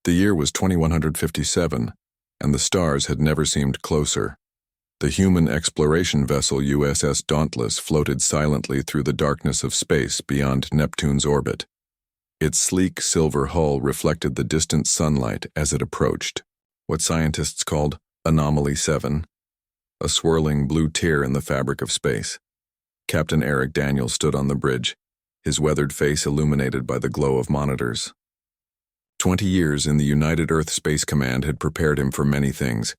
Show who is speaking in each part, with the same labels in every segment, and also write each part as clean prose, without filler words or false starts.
Speaker 1: The year was 2157, and the stars had never seemed closer. The human exploration vessel USS Dauntless floated silently through the darkness of space beyond Neptune's orbit. Its sleek silver hull reflected the distant sunlight as it approached, what scientists called Anomaly 7, a swirling blue tear in the fabric of space. Captain Eric Daniels stood on the bridge, his weathered face illuminated by the glow of monitors. 20 years in the United Earth Space Command had prepared him for many things,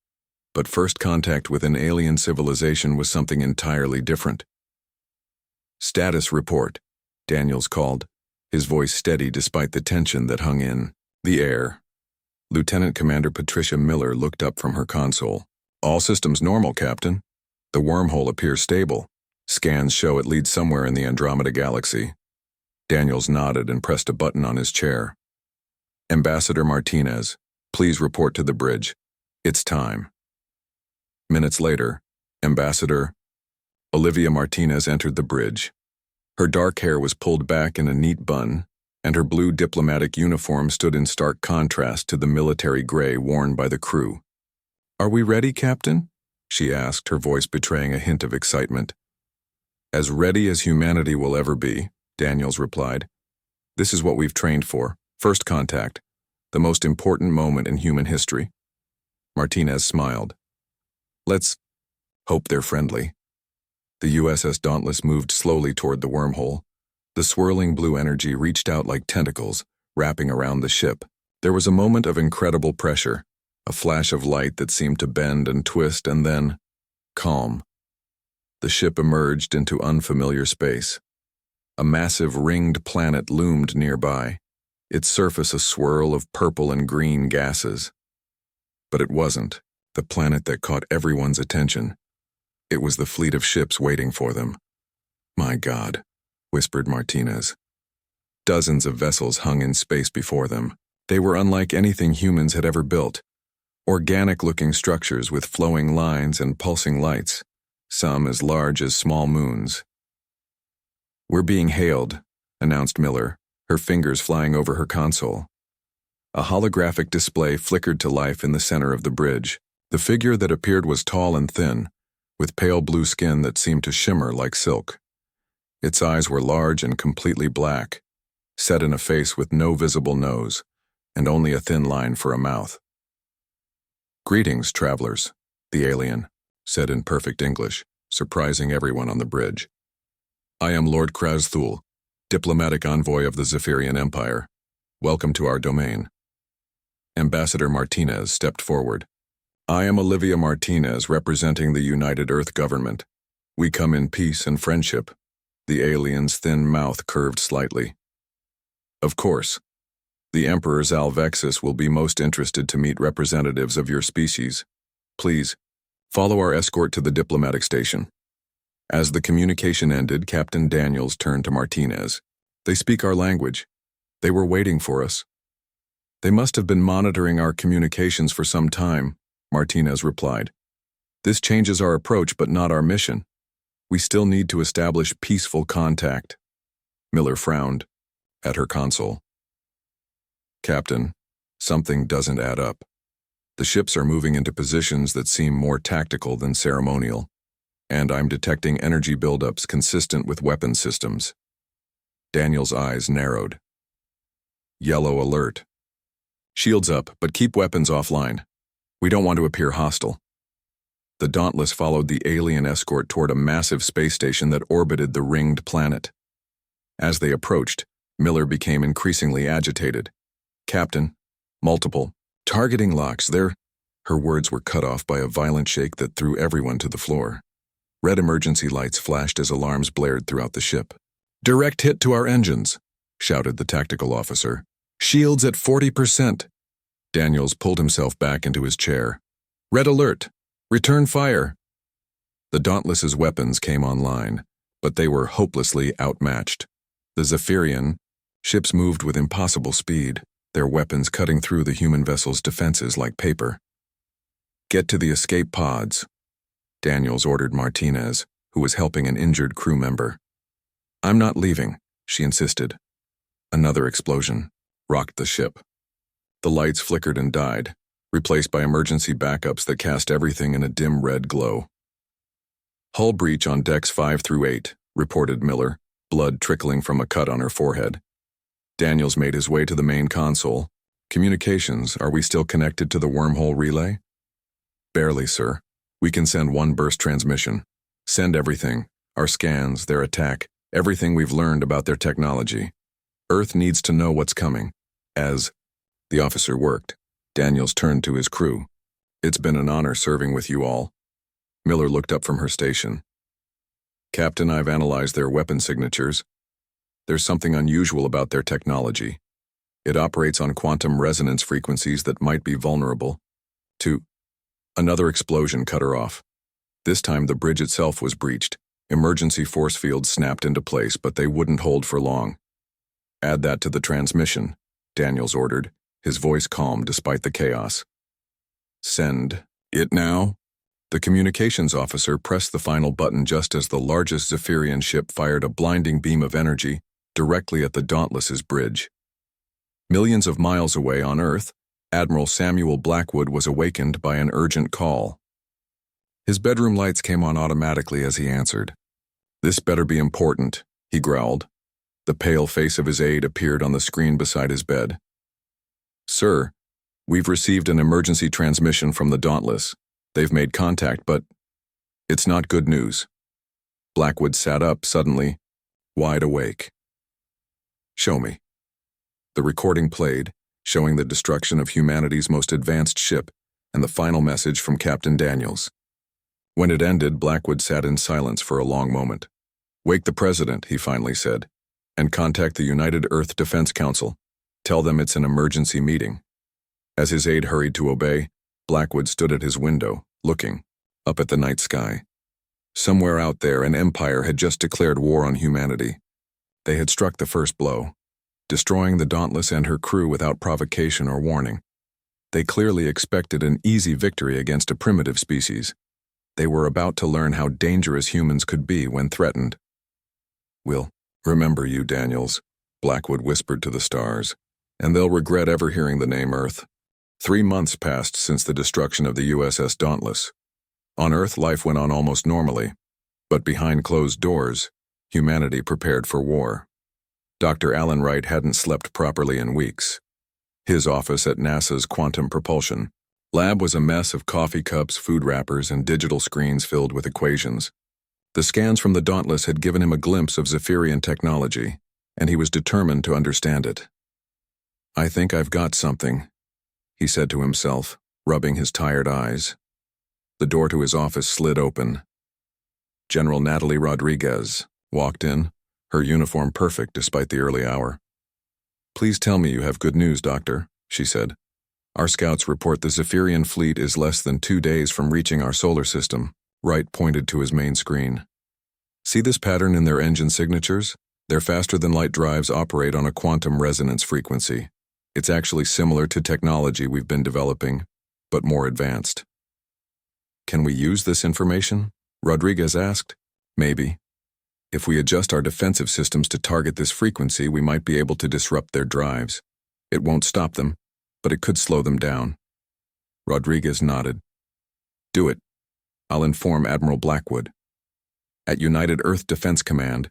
Speaker 1: but first contact with an alien civilization was something entirely different. "Status report," Daniels called, his voice steady despite the tension that hung in the air. Lieutenant Commander Patricia Miller looked up from her console. "All systems normal, Captain. The wormhole appears stable. Scans show it leads somewhere in the Andromeda Galaxy." Daniels nodded and pressed a button on his chair. "Ambassador Martinez, please report to the bridge. It's time." Minutes later, Ambassador Olivia Martinez entered the bridge. Her dark hair was pulled back in a neat bun, and her blue diplomatic uniform stood in stark contrast to the military gray worn by the crew. "Are we ready, Captain?" she asked, her voice betraying a hint of excitement. "As ready as humanity will ever be," Daniels replied. "This is what we've trained for. First contact, the most important moment in human history." Martinez smiled. "Let's hope they're friendly." The USS Dauntless moved slowly toward the wormhole. The swirling blue energy reached out like tentacles, wrapping around the ship. There was a moment of incredible pressure, a flash of light that seemed to bend and twist, and then calm. The ship emerged into unfamiliar space. A massive ringed planet loomed nearby, its surface a swirl of purple and green gases. But it wasn't the planet that caught everyone's attention. It was the fleet of ships waiting for them. "My God," whispered Martinez. Dozens of vessels hung in space before them. They were unlike anything humans had ever built. Organic-looking structures with flowing lines and pulsing lights, some as large as small moons. "We're being hailed," announced Miller, her fingers flying over her console. A holographic display flickered to life in the center of the bridge. The figure that appeared was tall and thin, with pale blue skin that seemed to shimmer like silk. Its eyes were large and completely black, set in a face with no visible nose, and only a thin line for a mouth. "Greetings, travelers," the alien said in perfect English, surprising everyone on the bridge. "I am Lord Krazthul, diplomatic envoy of the Zephyrian Empire. Welcome to our domain." Ambassador Martinez stepped forward. "I am Olivia Martinez, representing the United Earth government. We come in peace and friendship." The alien's thin mouth curved slightly. "Of course. The Emperor Zalvexis will be most interested to meet representatives of your species. Please, follow our escort to the diplomatic station." As the communication ended, Captain Daniels turned to Martinez. "They speak our language. They were waiting for us." "They must have been monitoring our communications for some time," Martinez replied. "This changes our approach but not our mission. We still need to establish peaceful contact." Miller frowned at her console. "Captain, something doesn't add up. The ships are moving into positions that seem more tactical than ceremonial, and I'm detecting energy buildups consistent with weapon systems." Daniel's eyes narrowed. "Yellow alert. Shields up, but keep weapons offline. We don't want to appear hostile." The Dauntless followed the alien escort toward a massive space station that orbited the ringed planet. As they approached, Miller became increasingly agitated. "Captain, multiple targeting locks, they're—" Her words were cut off by a violent shake that threw everyone to the floor. Red emergency lights flashed as alarms blared throughout the ship. "Direct hit to our engines," shouted the tactical officer. "Shields at 40%. Daniels pulled himself back into his chair. "Red alert! Return fire!" The Dauntless's weapons came online, but they were hopelessly outmatched. The Zephyrian ships moved with impossible speed, their weapons cutting through the human vessel's defenses like paper. "Get to the escape pods," Daniels ordered Martinez, who was helping an injured crew member. "I'm not leaving," she insisted. Another explosion rocked the ship. The lights flickered and died, replaced by emergency backups that cast everything in a dim red glow. "Hull breach on decks 5 through 8, reported Miller, blood trickling from a cut on her forehead. Daniels made his way to the main console. "Communications, are we still connected to the wormhole relay?" "Barely, sir. We can send one burst transmission. Send everything, our scans, their attack, everything we've learned about their technology. Earth needs to know what's coming." As the officer worked, Daniels turned to his crew. "It's been an honor serving with you all." Miller looked up from her station. "Captain, I've analyzed their weapon signatures. There's something unusual about their technology. It operates on quantum resonance frequencies that might be vulnerable to..." Another explosion cut her off. This time the bridge itself was breached. Emergency force fields snapped into place, but they wouldn't hold for long. "Add that to the transmission," Daniels ordered, his voice calm despite the chaos. "Send it now." The communications officer pressed the final button just as the largest Zephyrian ship fired a blinding beam of energy directly at the Dauntless's bridge. Millions of miles away on Earth, Admiral Samuel Blackwood was awakened by an urgent call. His bedroom lights came on automatically as he answered. "This better be important," he growled. The pale face of his aide appeared on the screen beside his bed. "Sir, we've received an emergency transmission from the Dauntless. They've made contact, but it's not good news." Blackwood sat up suddenly, wide awake. "Show me." The recording played, showing the destruction of humanity's most advanced ship and the final message from Captain Daniels. When it ended, Blackwood sat in silence for a long moment. "Wake the President," he finally said, "and contact the United Earth Defense Council. Tell them it's an emergency meeting." As his aide hurried to obey, Blackwood stood at his window, looking up at the night sky. Somewhere out there, an empire had just declared war on humanity. They had struck the first blow, destroying the Dauntless and her crew without provocation or warning. They clearly expected an easy victory against a primitive species. They were about to learn how dangerous humans could be when threatened. "We'll remember you, Daniels," Blackwood whispered to the stars, "and they'll regret ever hearing the name Earth." 3 months passed since the destruction of the USS Dauntless. On Earth, life went on almost normally, but behind closed doors, humanity prepared for war. Dr. Alan Wright hadn't slept properly in weeks. His office at NASA's Quantum Propulsion Lab was a mess of coffee cups, food wrappers, and digital screens filled with equations. The scans from the Dauntless had given him a glimpse of Zephyrian technology, and he was determined to understand it. "I think I've got something," he said to himself, rubbing his tired eyes. The door to his office slid open. General Natalie Rodriguez walked in, her uniform perfect despite the early hour. "Please tell me you have good news, Doctor," she said. "Our scouts report the Zephyrian fleet is less than 2 days from reaching our solar system." Wright pointed to his main screen. "See this pattern in their engine signatures? Their faster-than-light drives operate on a quantum resonance frequency. It's actually similar to technology we've been developing, but more advanced." "Can we use this information?" Rodriguez asked. "Maybe. If we adjust our defensive systems to target this frequency, we might be able to disrupt their drives. It won't stop them, but it could slow them down." Rodriguez nodded. "Do it. I'll inform Admiral Blackwood." At United Earth Defense Command,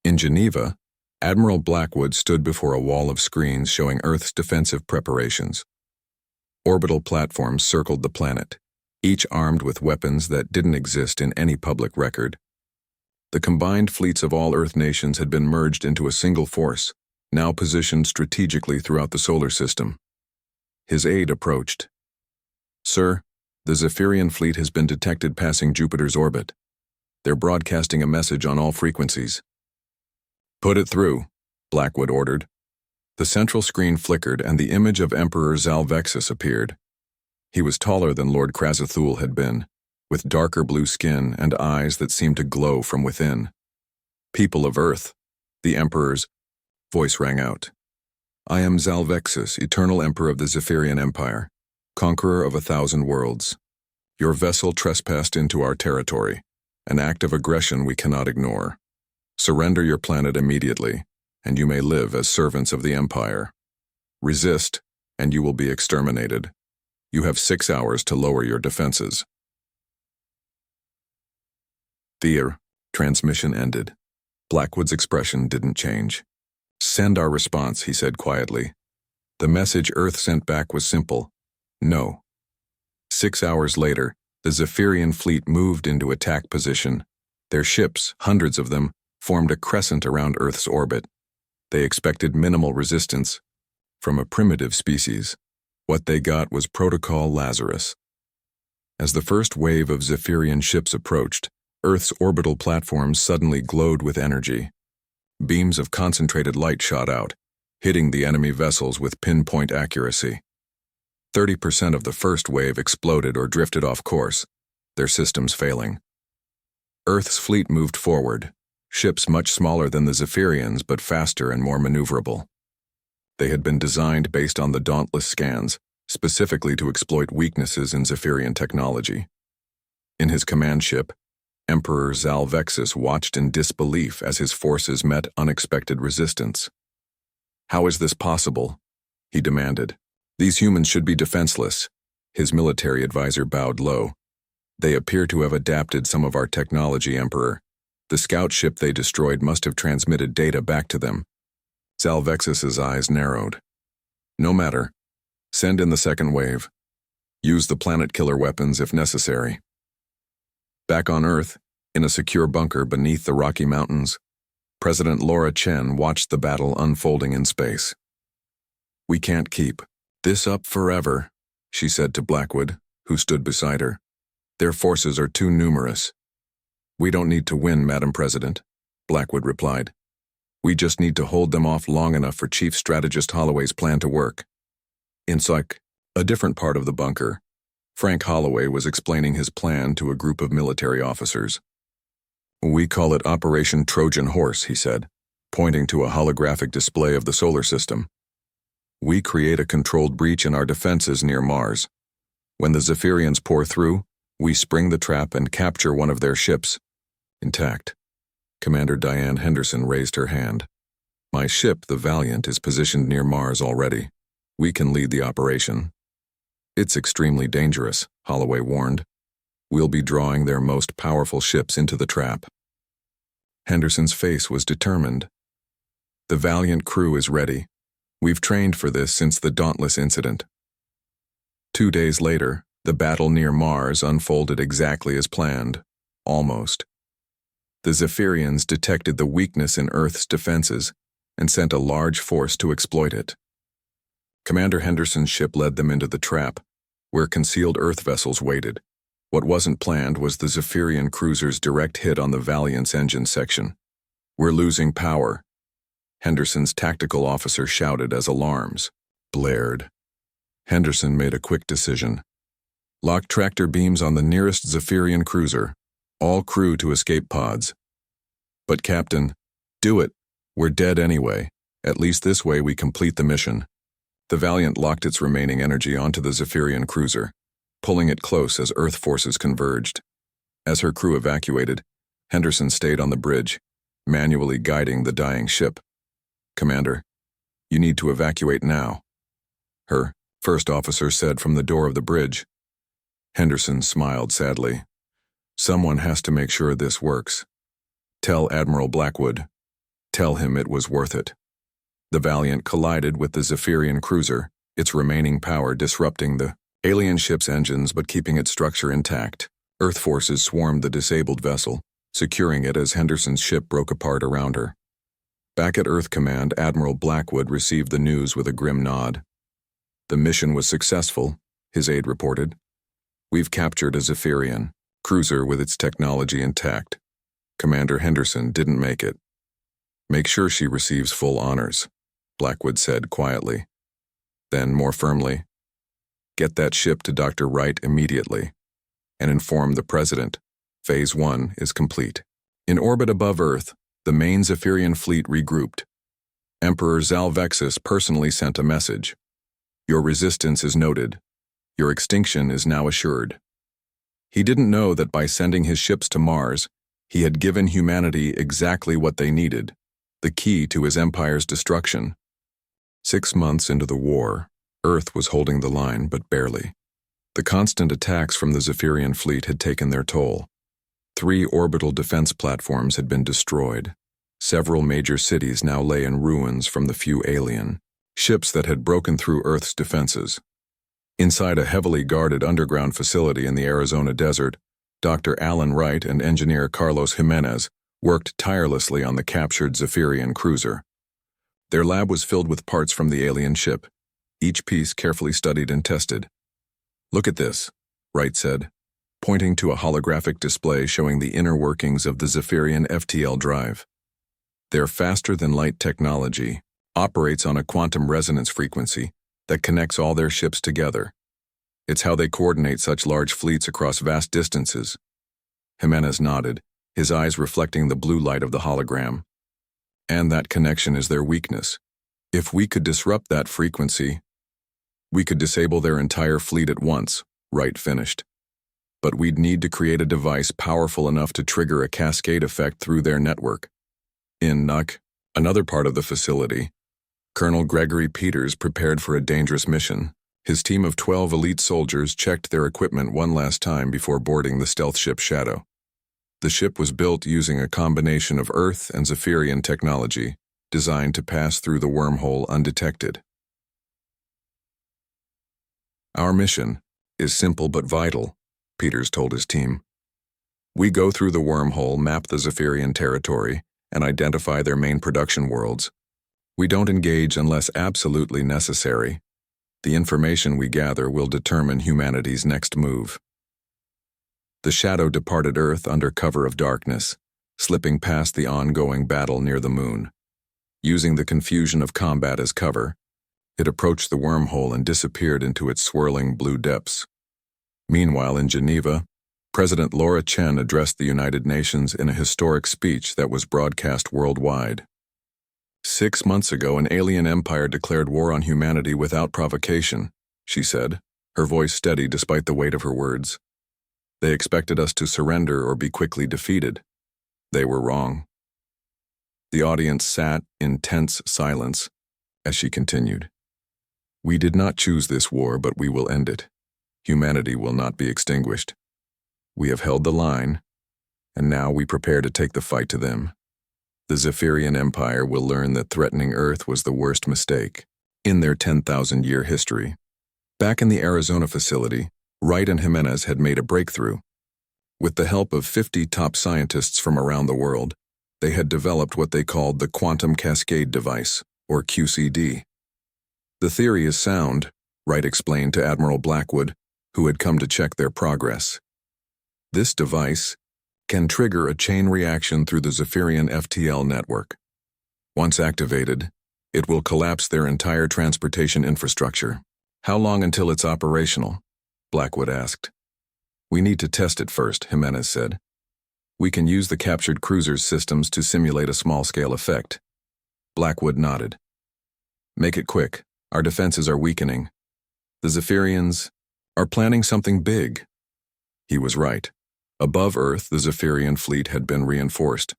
Speaker 1: in Geneva, Admiral Blackwood stood before a wall of screens showing Earth's defensive preparations. Orbital platforms circled the planet, each armed with weapons that didn't exist in any public record. The combined fleets of all Earth nations had been merged into a single force, now positioned strategically throughout the solar system. His aide approached. "Sir, the Zephyrian fleet has been detected passing Jupiter's orbit. They're broadcasting a message on all frequencies." "Put it through," Blackwood ordered. The central screen flickered and the image of Emperor Zalvexis appeared. He was taller than Lord Krazathul had been, with darker blue skin and eyes that seemed to glow from within. "People of Earth," the Emperor's voice rang out. "I am Zalvexis, Eternal Emperor of the Zephyrian Empire, conqueror of 1,000 worlds. Your vessel trespassed into our territory, an act of aggression we cannot ignore. Surrender your planet immediately, and you may live as servants of the Empire. Resist, and you will be exterminated. You have 6 hours to lower your defenses. The transmission ended. Blackwood's expression didn't change. Send our response, he said quietly. The message Earth sent back was simple. No. 6 hours later, the Zephyrian fleet moved into attack position. Their ships, hundreds of them, formed a crescent around Earth's orbit. They expected minimal resistance from a primitive species. What they got was Protocol Lazarus. As the first wave of Zephyrian ships approached, Earth's orbital platforms suddenly glowed with energy. Beams of concentrated light shot out, hitting the enemy vessels with pinpoint accuracy. 30% of the first wave exploded or drifted off course, their systems failing. Earth's fleet moved forward, ships much smaller than the Zephyrians but faster and more maneuverable. They had been designed based on the Dauntless scans, specifically to exploit weaknesses in Zephyrian technology. In his command ship, Emperor Zalvexis watched in disbelief as his forces met unexpected resistance. "How is this possible?" he demanded. "These humans should be defenseless." His military advisor bowed low. "They appear to have adapted some of our technology, Emperor. The scout ship they destroyed must have transmitted data back to them." Zalvexis's eyes narrowed. "No matter. Send in the second wave. Use the planet-killer weapons if necessary." Back on Earth, in a secure bunker beneath the Rocky Mountains, President Laura Chen watched the battle unfolding in space. "We can't keep this up forever," she said to Blackwood, who stood beside her. "Their forces are too numerous." "We don't need to win, Madam President," Blackwood replied. "We just need to hold them off long enough for Chief Strategist Holloway's plan to work." Inside a different part of the bunker, Frank Holloway was explaining his plan to a group of military officers. "We call it Operation Trojan Horse," he said, pointing to a holographic display of the solar system. "We create a controlled breach in our defenses near Mars. When the Zephyrians pour through, we spring the trap and capture one of their ships, intact." Commander Diane Henderson raised her hand. "My ship, the Valiant, is positioned near Mars already. We can lead the operation." "It's extremely dangerous," Holloway warned. "We'll be drawing their most powerful ships into the trap." Henderson's face was determined. "The Valiant crew is ready. We've trained for this since the Dauntless incident." 2 days later, the battle near Mars unfolded exactly as planned. Almost. The Zephyrians detected the weakness in Earth's defenses and sent a large force to exploit it. Commander Henderson's ship led them into the trap, where concealed Earth vessels waited. What wasn't planned was the Zephyrian cruiser's direct hit on the Valiant's engine section. "We're losing power," Henderson's tactical officer shouted as alarms blared. Henderson made a quick decision. "Lock tractor beams on the nearest Zephyrian cruiser. All crew to escape pods." "But Captain..." "Do it. We're dead anyway. At least this way we complete the mission." The Valiant locked its remaining energy onto the Zephyrian cruiser, pulling it close as Earth forces converged. As her crew evacuated, Henderson stayed on the bridge, manually guiding the dying ship. "Commander, you need to evacuate now," her first officer said from the door of the bridge. Henderson smiled sadly. "Someone has to make sure this works. Tell Admiral Blackwood. Tell him it was worth it." The Valiant collided with the Zephyrian cruiser, its remaining power disrupting the alien ship's engines but keeping its structure intact. Earth forces swarmed the disabled vessel, securing it as Henderson's ship broke apart around her. Back at Earth Command, Admiral Blackwood received the news with a grim nod. "The mission was successful," his aide reported. "We've captured a Zephyrian cruiser with its technology intact. Commander Henderson didn't make it. Make sure she receives full honors," Blackwood said quietly. Then, more firmly, "Get that ship to Dr. Wright immediately and inform the President. Phase 1 is complete." In orbit above Earth, the main Zephyrian fleet regrouped. Emperor Zalvexis personally sent a message. "Your resistance is noted. Your extinction is now assured." He didn't know that by sending his ships to Mars, he had given humanity exactly what they needed, the key to his empire's destruction. 6 months into the war, Earth was holding the line, but barely. The constant attacks from the Zephyrian fleet had taken their toll. 3 orbital defense platforms had been destroyed. Several major cities now lay in ruins from the few alien ships that had broken through Earth's defenses. Inside a heavily guarded underground facility in the Arizona desert, Dr. Alan Wright and engineer Carlos Jimenez worked tirelessly on the captured Zephyrian cruiser. Their lab was filled with parts from the alien ship, each piece carefully studied and tested. "Look at this," Wright said, pointing to a holographic display showing the inner workings of the Zephyrian FTL drive. Their faster-than-light technology operates on a quantum resonance frequency that connects all their ships together. It's how they coordinate such large fleets across vast distances. Jimenez nodded, his eyes reflecting the blue light of the hologram. And that connection is their weakness. If we could disrupt that frequency, we could disable their entire fleet at once, Wright finished. But we'd need to create a device powerful enough to trigger a cascade effect through their network. In NUC, another part of the facility, Colonel Gregory Peters prepared for a dangerous mission. His team of 12 elite soldiers checked their equipment one last time before boarding the stealth ship Shadow. The ship was built using a combination of Earth and Zephyrian technology, designed to pass through the wormhole undetected. "Our mission is simple but vital," Peters told his team. "We go through the wormhole, map the Zephyrian territory, and identify their main production worlds. We don't engage unless absolutely necessary. The information we gather will determine humanity's next move." The Shadow departed Earth under cover of darkness, slipping past the ongoing battle near the moon. Using the confusion of combat as cover, it approached the wormhole and disappeared into its swirling blue depths. Meanwhile, in Geneva, President Laura Chen addressed the United Nations in a historic speech that was broadcast worldwide. 6 months ago, an alien empire declared war on humanity without provocation, she said, her voice steady despite the weight of her words. They expected us to surrender or be quickly defeated. They were wrong. The audience sat in tense silence as she continued. "We did not choose this war, but we will end it. Humanity will not be extinguished. We have held the line, and now we prepare to take the fight to them. The Zephyrian Empire will learn that threatening Earth was the worst mistake in their 10,000-year history." Back in the Arizona facility, Wright and Jimenez had made a breakthrough. With the help of 50 top scientists from around the world, they had developed what they called the Quantum Cascade Device, or QCD. "The theory is sound," Wright explained to Admiral Blackwood, who had come to check their progress. "This device can trigger a chain reaction through the Zephyrian FTL network. Once activated, it will collapse their entire transportation infrastructure." "How long until it's operational?" Blackwood asked. "We need to test it first," Jimenez said. "We can use the captured cruiser's systems to simulate a small-scale effect." Blackwood nodded. "Make it quick. Our defenses are weakening. The Zephyrians are planning something big." He was right. Above Earth, the Zephyrian fleet had been reinforced.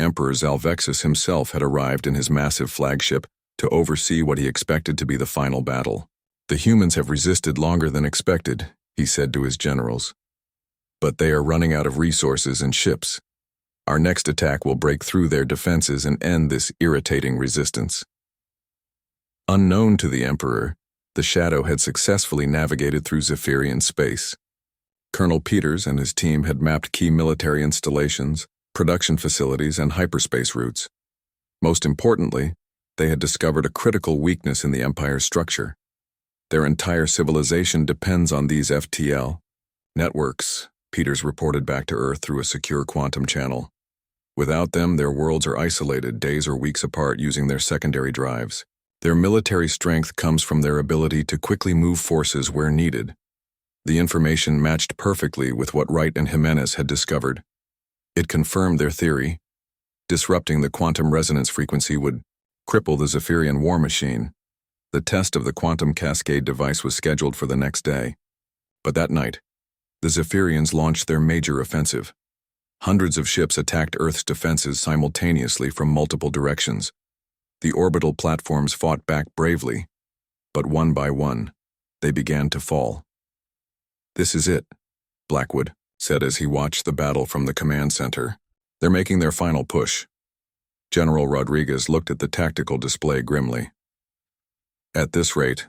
Speaker 1: Emperor Zalvexis himself had arrived in his massive flagship to oversee what he expected to be the final battle. "The humans have resisted longer than expected," he said to his generals. "But they are running out of resources and ships. Our next attack will break through their defenses and end this irritating resistance." Unknown to the Emperor, the Shadow had successfully navigated through Zephyrian space. Colonel Peters and his team had mapped key military installations, production facilities, and hyperspace routes. Most importantly, they had discovered a critical weakness in the Empire's structure. Their entire civilization depends on these FTL networks, Peters reported back to Earth through a secure quantum channel. Without them, their worlds are isolated days or weeks apart using their secondary drives. Their military strength comes from their ability to quickly move forces where needed. The information matched perfectly with what Wright and Jimenez had discovered. It confirmed their theory. Disrupting the quantum resonance frequency would cripple the Zephyrian war machine. The test of the quantum cascade device was scheduled for the next day. But that night, the Zephyrians launched their major offensive. Hundreds of ships attacked Earth's defenses simultaneously from multiple directions. The orbital platforms fought back bravely, But one by one, they began to fall. "This is it," Blackwood said as he watched the battle from the command center. "They're making their final push." General Rodriguez looked at the tactical display grimly. "At this rate,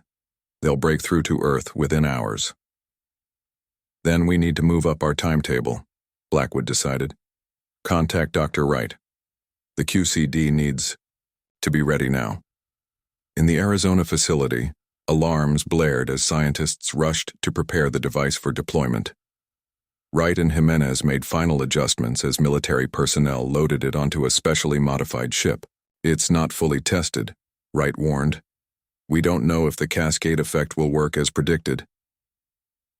Speaker 1: they'll break through to Earth within hours." "Then we need to move up our timetable," Blackwood decided. "Contact Dr. Wright. The QCD needs to be ready now." In the Arizona facility, alarms blared as scientists rushed to prepare the device for deployment. Wright and Jimenez made final adjustments as military personnel loaded it onto a specially modified ship. "It's not fully tested," Wright warned. "We don't know if the cascade effect will work as predicted."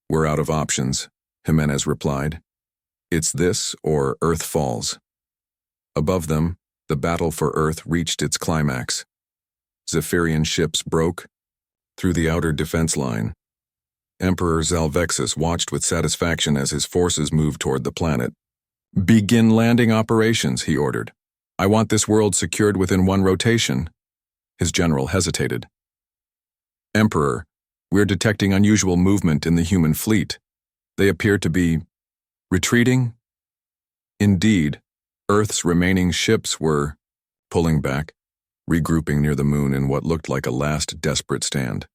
Speaker 1: "We're out of options," Jimenez replied. "It's this or Earth falls." Above them, the battle for Earth reached its climax. Zephyrian ships broke through the outer defense line. Emperor Zalvexis watched with satisfaction as his forces moved toward the planet. "Begin landing operations," he ordered. "I want this world secured within one rotation." His general hesitated. "Emperor, we're detecting unusual movement in the human fleet. They appear to be retreating." Indeed, Earth's remaining ships were pulling back, regrouping near the moon in what looked like a last desperate stand.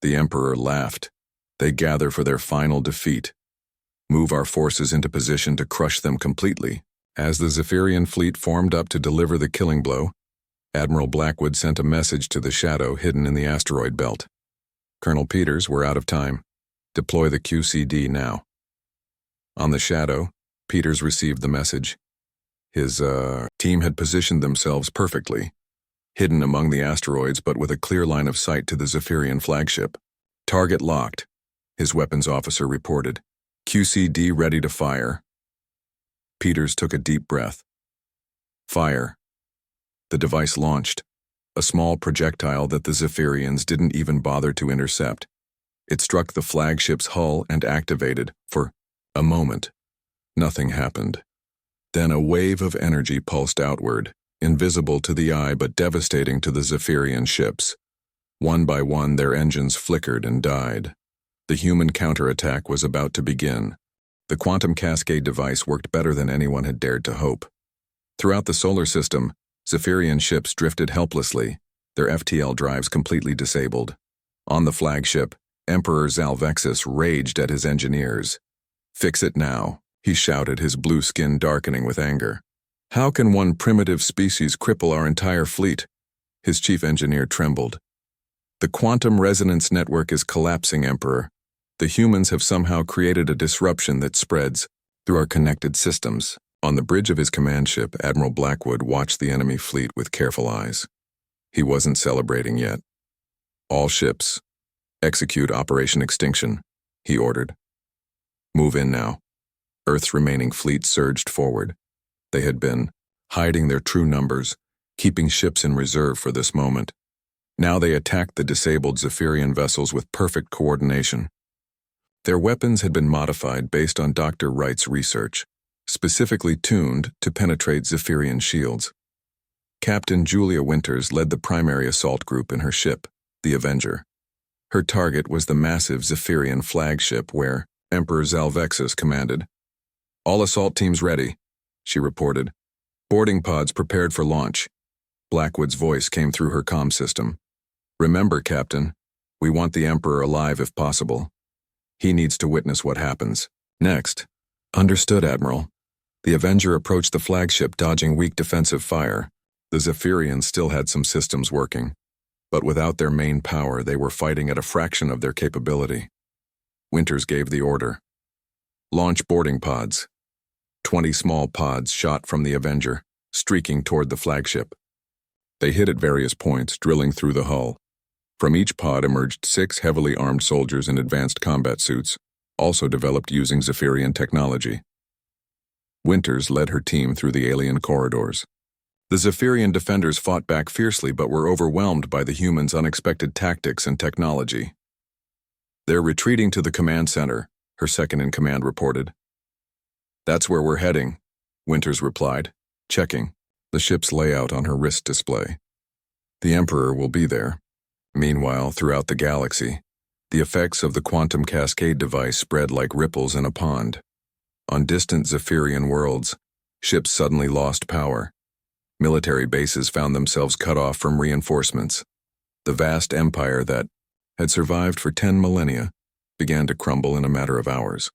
Speaker 1: The Emperor laughed. "They gather for their final defeat. Move our forces into position to crush them completely." As the Zephyrian fleet formed up to deliver the killing blow, Admiral Blackwood sent a message to the Shadow hidden in the asteroid belt. "Colonel Peters, we're out of time. Deploy the QCD now." On the Shadow, Peters received the message. His team had positioned themselves perfectly, hidden among the asteroids but with a clear line of sight to the Zephyrian flagship. "Target locked," his weapons officer reported. "QCD ready to fire." Peters took a deep breath. Fire. The device launched, a small projectile that the Zephyrians didn't even bother to intercept. It struck the flagship's hull and activated. For a moment, nothing happened. Then a wave of energy pulsed outward, invisible to the eye but devastating to the Zephyrian ships. One by one, their engines flickered and died. The human counterattack was about to begin. The quantum cascade device worked better than anyone had dared to hope. Throughout the solar system, Zephyrian ships drifted helplessly, their FTL drives completely disabled. On the flagship, Emperor Zalvexis raged at his engineers. "Fix it now," he shouted, his blue skin darkening with anger. "How can one primitive species cripple our entire fleet?" His chief engineer trembled. "The quantum resonance network is collapsing, Emperor. The humans have somehow created a disruption that spreads through our connected systems." On the bridge of his command ship, Admiral Blackwood watched the enemy fleet with careful eyes. He wasn't celebrating yet. "All ships, execute Operation Extinction," he ordered. "Move in now." Earth's remaining fleet surged forward. They had been hiding their true numbers, keeping ships in reserve for this moment. Now they attacked the disabled Zephyrian vessels with perfect coordination. Their weapons had been modified based on Dr. Wright's research, specifically tuned to penetrate Zephyrian shields. Captain Julia Winters led the primary assault group in her ship, the Avenger. Her target was the massive Zephyrian flagship where Emperor Zalvexis commanded. "All assault teams ready," she reported. "Boarding pods prepared for launch." Blackwood's voice came through her comm system. "Remember, Captain, we want the Emperor alive if possible. He needs to witness what happens next." "Understood, Admiral." The Avenger approached the flagship, dodging weak defensive fire. The Zephyrians still had some systems working, but without their main power, they were fighting at a fraction of their capability. Winters gave the order. "Launch boarding pods." 20 small pods shot from the Avenger, streaking toward the flagship. They hit at various points, drilling through the hull. From each pod emerged 6 heavily armed soldiers in advanced combat suits, also developed using Zephyrian technology. Winters led her team through the alien corridors. The Zephyrian defenders fought back fiercely but were overwhelmed by the humans' unexpected tactics and technology. "They're retreating to the command center," her second-in-command reported. "That's where we're heading," Winters replied, checking the ship's layout on her wrist display. "The Emperor will be there. Meanwhile, throughout the galaxy, the effects of the quantum cascade device spread like ripples in a pond. On distant Zephyrian worlds, ships suddenly lost power. Military bases found themselves cut off from reinforcements. The vast empire that had survived for 10 millennia began to crumble in a matter of hours.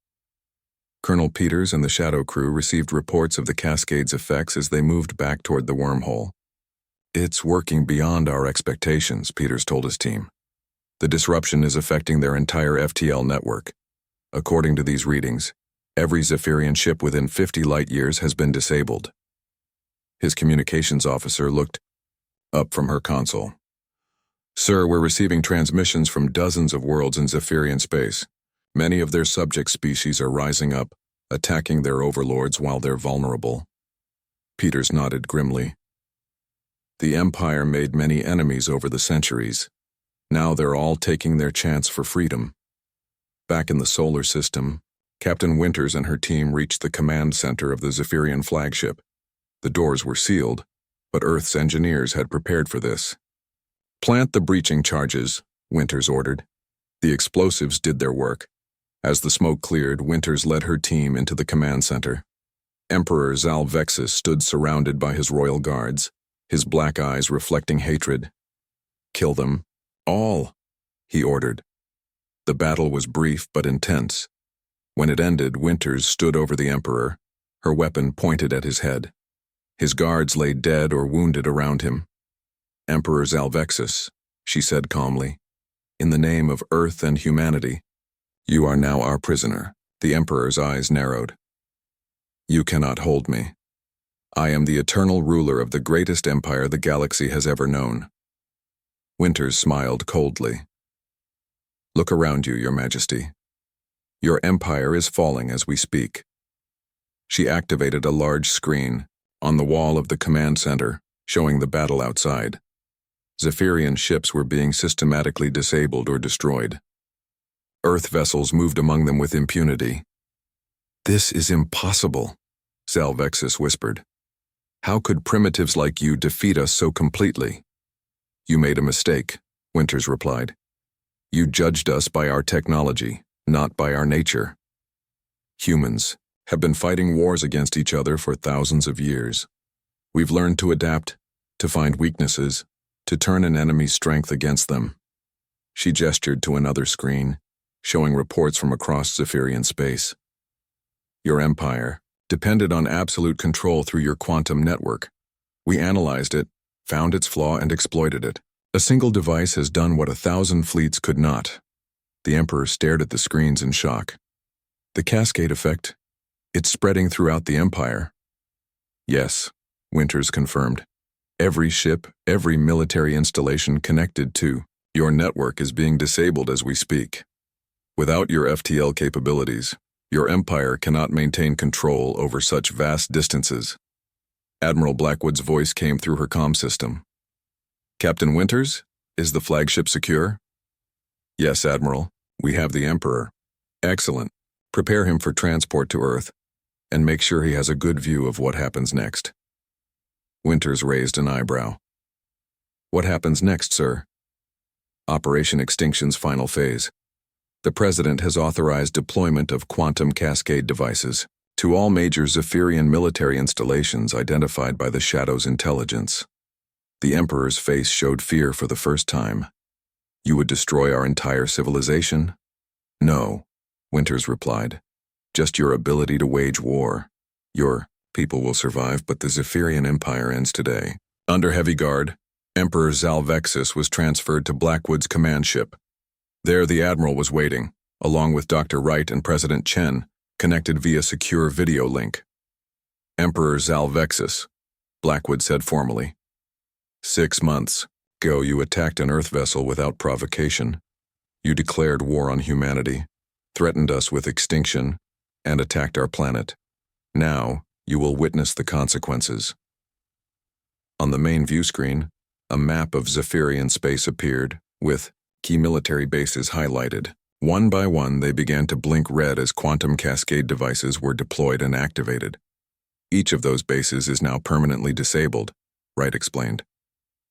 Speaker 1: Colonel Peters and the Shadow crew received reports of the cascade's effects as they moved back toward the wormhole. "It's working beyond our expectations," Peters told his team. "The disruption is affecting their entire FTL network. According to these readings, every Zephyrian ship within 50 light-years has been disabled." His communications officer looked up from her console. "Sir, we're receiving transmissions from dozens of worlds in Zephyrian space. Many of their subject species are rising up, attacking their overlords while they're vulnerable." Peters nodded grimly. "The Empire made many enemies over the centuries. Now they're all taking their chance for freedom." Back in the solar system, Captain Winters and her team reached the command center of the Zephyrian flagship. The doors were sealed, but Earth's engineers had prepared for this. "Plant the breaching charges," Winters ordered. The explosives did their work. As the smoke cleared, Winters led her team into the command center. Emperor Zalvexis stood surrounded by his royal guards, his black eyes reflecting hatred. "Kill them, all," he ordered. The battle was brief but intense. When it ended, Winters stood over the Emperor, her weapon pointed at his head. His guards lay dead or wounded around him. "Emperor Zalvexis," she said calmly, "in the name of Earth and humanity, you are now our prisoner." The Emperor's eyes narrowed. "You cannot hold me. I am the eternal ruler of the greatest empire the galaxy has ever known." Winters smiled coldly. "Look around you, Your Majesty. Your empire is falling as we speak." She activated a large screen on the wall of the command center, showing the battle outside. Zephyrian ships were being systematically disabled or destroyed. Earth vessels moved among them with impunity. "This is impossible," Zalvexis whispered. "How could primitives like you defeat us so completely?" "You made a mistake," Winters replied. "You judged us by our technology, not by our nature. Humans have been fighting wars against each other for thousands of years. We've learned to adapt, to find weaknesses, to turn an enemy's strength against them." She gestured to another screen, showing reports from across Zephyrian space. "Your empire depended on absolute control through your quantum network. We analyzed it, found its flaw, and exploited it. A single device has done what 1,000 fleets could not." The Emperor stared at the screens in shock. "The cascade effect, it's spreading throughout the empire." "Yes," Winters confirmed. "Every ship, every military installation connected to your network is being disabled as we speak. Without your FTL capabilities, your empire cannot maintain control over such vast distances." Admiral Blackwood's voice came through her comm system. "Captain Winters, is the flagship secure?" "Yes, Admiral. We have the Emperor." "Excellent. Prepare him for transport to Earth, and make sure he has a good view of what happens next." Winters raised an eyebrow. "What happens next, sir?" "Operation Extinction's final phase. The President has authorized deployment of quantum cascade devices to all major Zephyrian military installations identified by the Shadow's intelligence." The Emperor's face showed fear for the first time. "You would destroy our entire civilization?" "No," Winters replied. "Just your ability to wage war. Your people will survive, but the Zephyrian Empire ends today." Under heavy guard, Emperor Zalvexis was transferred to Blackwood's command ship. There the Admiral was waiting, along with Dr. Wright and President Chen, connected via secure video link. "Emperor Zalvexis," Blackwood said formally. 6 months ago you attacked an Earth vessel without provocation. You declared war on humanity, threatened us with extinction, and attacked our planet. Now, you will witness the consequences." On the main view screen, a map of Zephyrian space appeared, with key military bases highlighted. One by one, they began to blink red as quantum cascade devices were deployed and activated. "Each of those bases is now permanently disabled," Wright explained.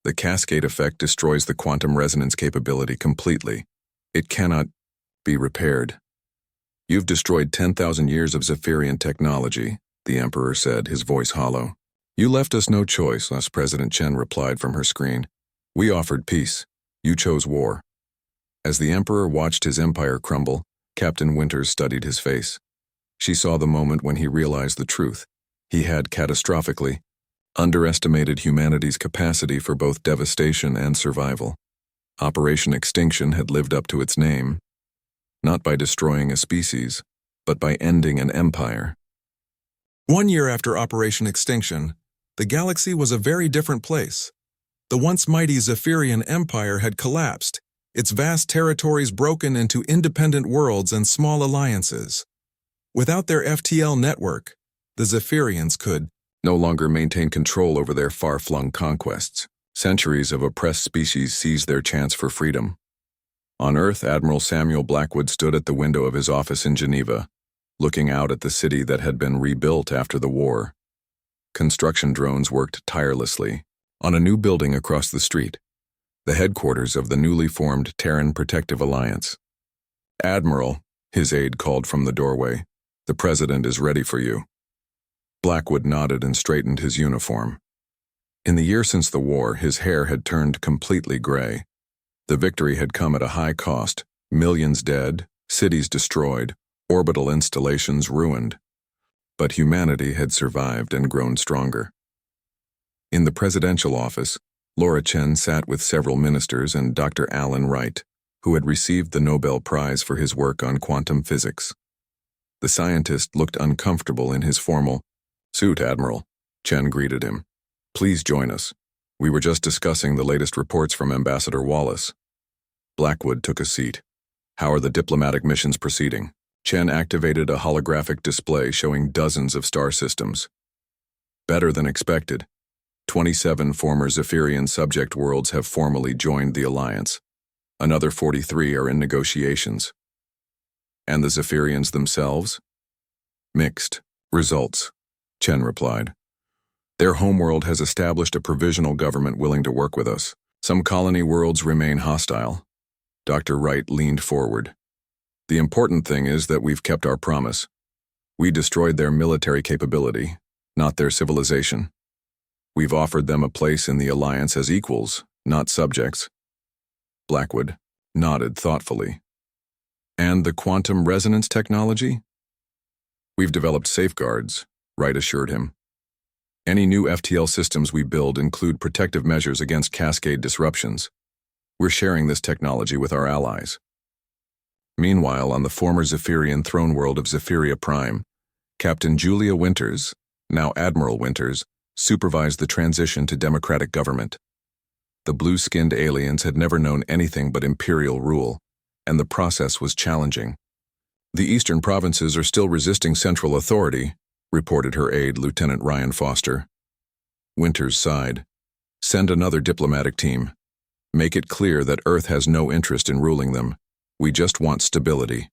Speaker 1: The cascade effect destroys the quantum resonance capability completely. It cannot be repaired. You've destroyed 10,000 years of Zephyrian technology, the Emperor said, his voice hollow. You left us no choice, President Chen replied from her screen. We offered peace. You chose war. As the Emperor watched his empire crumble, Captain Winters studied his face. She saw the moment when he realized the truth. He had catastrophically underestimated humanity's capacity for both devastation and survival. Operation Extinction had lived up to its name, not by destroying a species, but by ending an empire. 1 year after Operation Extinction, the galaxy was a very different place. The once mighty Zephyrian Empire had collapsed, its vast territories broken into independent worlds and small alliances. Without their FTL network, the Zephyrians could no longer maintain control over their far-flung conquests. Centuries of oppressed species seized their chance for freedom. On Earth, Admiral Samuel Blackwood stood at the window of his office in Geneva, looking out at the city that had been rebuilt after the war. Construction drones worked tirelessly on a new building across the street, the headquarters of the newly formed Terran Protective Alliance. Admiral, his aide called from the doorway, the President is ready for you. Blackwood nodded and straightened his uniform. In the year since the war, his hair had turned completely gray. The victory had come at a high cost, millions dead, cities destroyed, orbital installations ruined. But humanity had survived and grown stronger. In the presidential office, Laura Chen sat with several ministers and Dr. Alan Wright, who had received the Nobel Prize for his work on quantum physics. The scientist looked uncomfortable in his formal suit. Admiral, Chen greeted him. Please join us. We were just discussing the latest reports from Ambassador Wallace. Blackwood took a seat. How are the diplomatic missions proceeding? Chen activated a holographic display showing dozens of star systems. Better than expected. 27 former Zephyrian subject worlds have formally joined the alliance. Another 43 are in negotiations. And the Zephyrians themselves? Mixed results, Chen replied. Their homeworld has established a provisional government willing to work with us. Some colony worlds remain hostile. Dr. Wright leaned forward. The important thing is that we've kept our promise. We destroyed their military capability, not their civilization. We've offered them a place in the alliance as equals, not subjects. Blackwood nodded thoughtfully. And the quantum resonance technology? We've developed safeguards, Wright assured him. Any new FTL systems we build include protective measures against cascade disruptions. We're sharing this technology with our allies. Meanwhile, on the former Zephyrian throne world of Zephyria Prime, Captain Julia Winters, now Admiral Winters, supervised the transition to democratic government. The blue-skinned aliens had never known anything but imperial rule, and the process was challenging. The eastern provinces are still resisting central authority, reported her aide, Lieutenant Ryan Foster. Winters sighed. Send another diplomatic team. Make it clear that Earth has no interest in ruling them. We just want stability.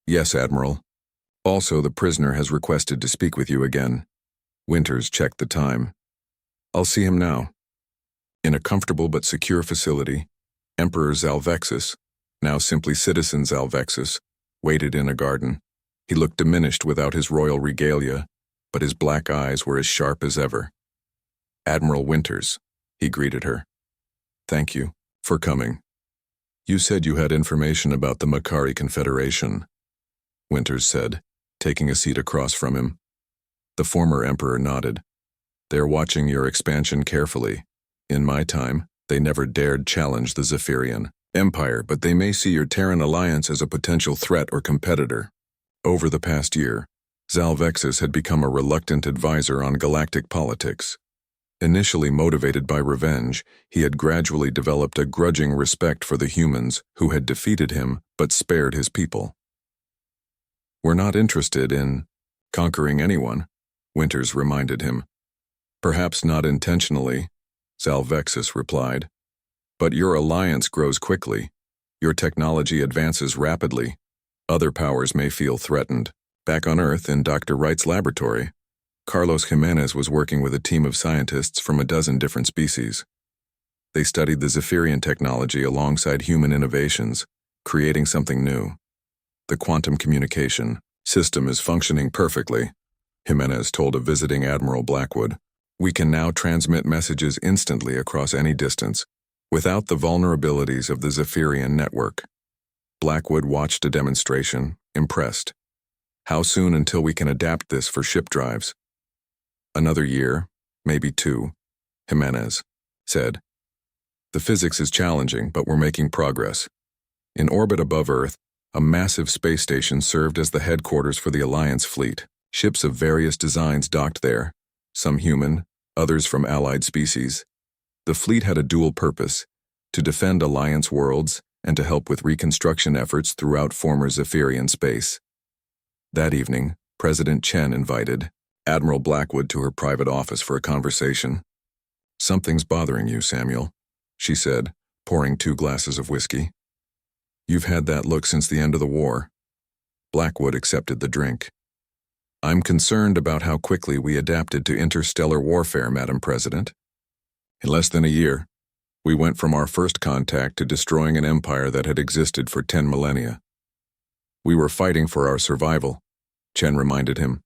Speaker 1: Yes, Admiral. Also, the prisoner has requested to speak with you again. Winters checked the time. I'll see him now. In a comfortable but secure facility, Emperor Zalvexis, now simply Citizen Zalvexis, waited in a garden. He looked diminished without his royal regalia, but his black eyes were as sharp as ever. Admiral Winters, he greeted her. Thank you for coming. You said you had information about the Makari Confederation, Winters said, taking a seat across from him. The former emperor nodded. They're watching your expansion carefully. In my time, they never dared challenge the Zephyrian Empire, but they may see your Terran alliance as a potential threat or competitor. Over the past year, Zalvexis had become a reluctant advisor on galactic politics. Initially motivated by revenge, he had gradually developed a grudging respect for the humans who had defeated him but spared his people. We're not interested in conquering anyone, Winters reminded him. Perhaps not intentionally, Zalvexis replied. But your alliance grows quickly. Your technology advances rapidly. Other powers may feel threatened. Back on Earth in Dr. Wright's laboratory, Carlos Jimenez was working with a team of scientists from a dozen different species. They studied the Zephyrian technology alongside human innovations, creating something new. The quantum communication system is functioning perfectly, Jimenez told a visiting Admiral Blackwood. We can now transmit messages instantly across any distance, without the vulnerabilities of the Zephyrian network. Blackwood watched a demonstration, impressed. How soon until we can adapt this for ship drives? Another year, maybe 2, Jimenez said. The physics is challenging, but we're making progress. In orbit above Earth, a massive space station served as the headquarters for the Alliance fleet. Ships of various designs docked there, some human, others from allied species. The fleet had a dual purpose: to defend Alliance worlds and to help with reconstruction efforts throughout former Zephyrian space. That evening, President Chen invited Admiral Blackwood to her private office for a conversation. Something's bothering you, Samuel, she said, pouring 2 glasses of whiskey. You've had that look since the end of the war. Blackwood accepted the drink. I'm concerned about how quickly we adapted to interstellar warfare, Madam President. In less than a year, we went from our first contact to destroying an empire that had existed for 10 millennia. We were fighting for our survival, Chen reminded him.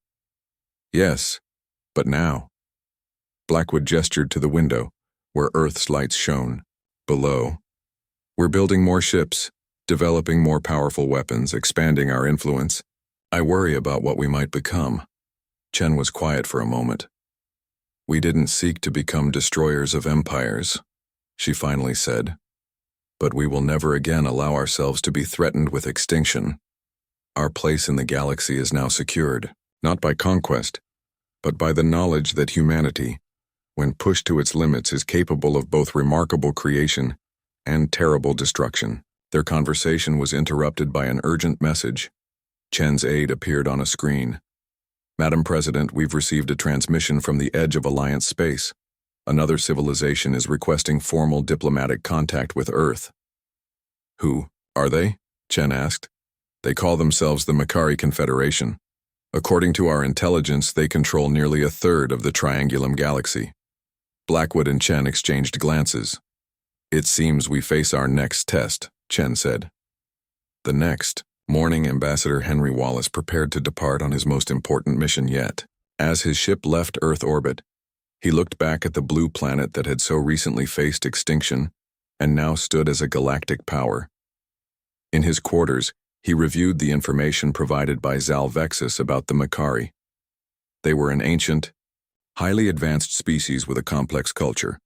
Speaker 1: Yes, but now. Blackwood gestured to the window, where Earth's lights shone. Below. We're building more ships, developing more powerful weapons, expanding our influence. I worry about what we might become. Chen was quiet for a moment. We didn't seek to become destroyers of empires, she finally said. But we will never again allow ourselves to be threatened with extinction. Our place in the galaxy is now secured, not by conquest, but by the knowledge that humanity, when pushed to its limits, is capable of both remarkable creation and terrible destruction. Their conversation was interrupted by an urgent message. Chen's aide appeared on a screen. Madam President, we've received a transmission from the edge of Alliance space. Another civilization is requesting formal diplomatic contact with Earth. Who are they? Chen asked. They call themselves the Makari Confederation. According to our intelligence, they control nearly 1/3 of the Triangulum galaxy. Blackwood and Chen exchanged glances. It seems we face our next test, Chen said. The next morning, Ambassador Henry Wallace prepared to depart on his most important mission yet. As his ship left Earth orbit, he looked back at the blue planet that had so recently faced extinction and now stood as a galactic power. In his quarters, he reviewed the information provided by Zalvexis about the Makari. They were an ancient, highly advanced species with a complex culture.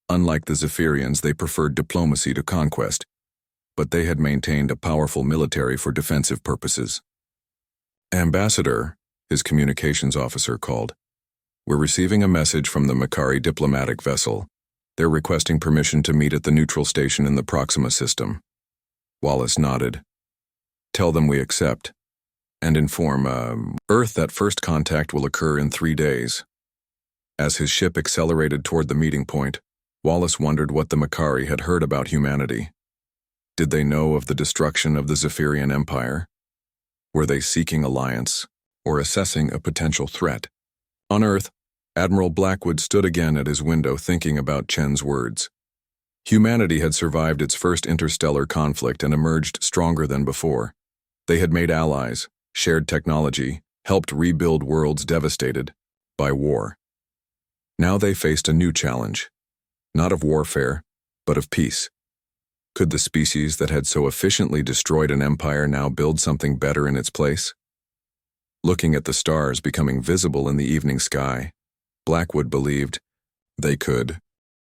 Speaker 1: Unlike the Zephyrians, they preferred diplomacy to conquest, but they had maintained a powerful military for defensive purposes. Ambassador, his communications officer called. We're receiving a message from the Makari diplomatic vessel. They're requesting permission to meet at the neutral station in the Proxima system. Wallace nodded. Tell them we accept, and inform Earth that first contact will occur in 3 days. As his ship accelerated toward the meeting point, Wallace wondered what the Makari had heard about humanity. Did they know of the destruction of the Zephyrian Empire? Were they seeking alliance, or assessing a potential threat? On Earth, Admiral Blackwood stood again at his window thinking about Chen's words. Humanity had survived its first interstellar conflict and emerged stronger than before. They had made allies, shared technology, helped rebuild worlds devastated by war. Now they faced a new challenge, not of warfare, but of peace. Could the species that had so efficiently destroyed an empire now build something better in its place? Looking at the stars becoming visible in the evening sky, Blackwood believed they could.